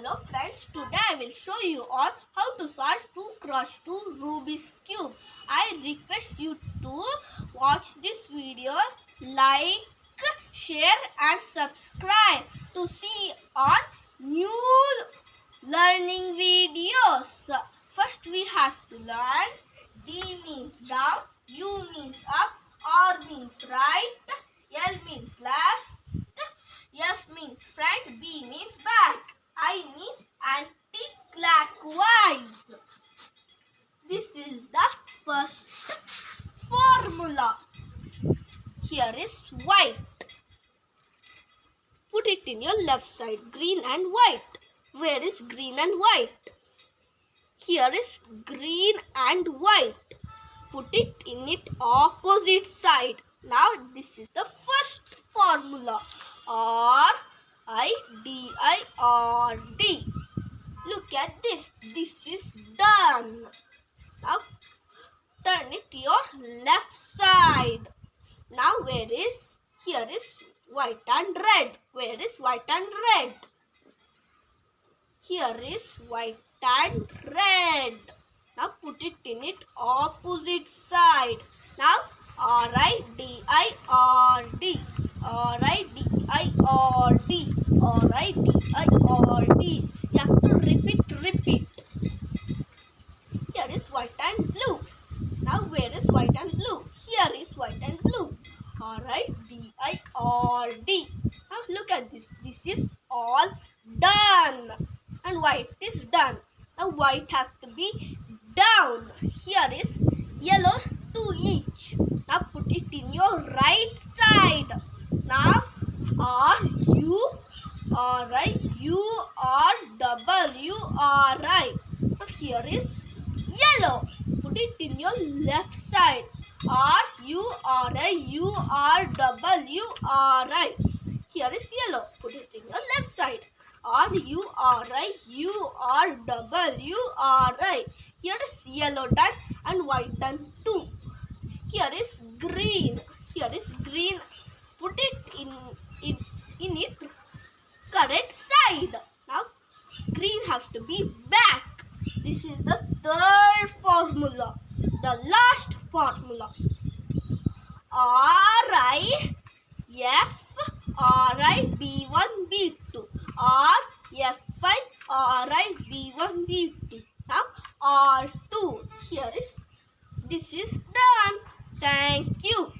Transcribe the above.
Hello friends, today I will show you all how to solve 2 cross 2 Rubik's cube. I request you to watch this video, like, share and subscribe to see on new learning videos. First we have to learn D means down, U means up, R means right, L means left, F means front, B means back, I means anti-clockwise. This is the first formula. Here is white. Put it in your left side, green and white. Where is green and white? Here is green and white. Put it in its opposite side. Now this is the first formula. R-I-D-I-R-D. Look at this. This is done. Now turn it to your left side. Now here is white and red. Where is white and red? Here is white and red. Now put it in its opposite side. Now R-I-D-I-R-D. R-I-D-I-R-D. R-I-D-I-R-D. You have to repeat. Here is white and blue. Now where is white and blue? Here is white and blue. R-I-D-I-R-D. Now look at this. This is all done. And white is done. Now white have to be down. Here is yellow 2 each. Now put it in your right side. Now R-U-R-I-U-R-W-R-I. Now here is yellow. Put it in your left side. R-U-R-I-U-R-W-R-I. Here is yellow. Put it in your left side. R-U-R-I-U-R-W-R-I. Here is yellow done and white done too. Here is green. Here is green. Put it in its correct side. Now green have to be back. This is the third formula. The last formula. R-I-F-R-I-B1 B2. R-F-I-R-I-B1 B2. Now R2. This is done. Thank you.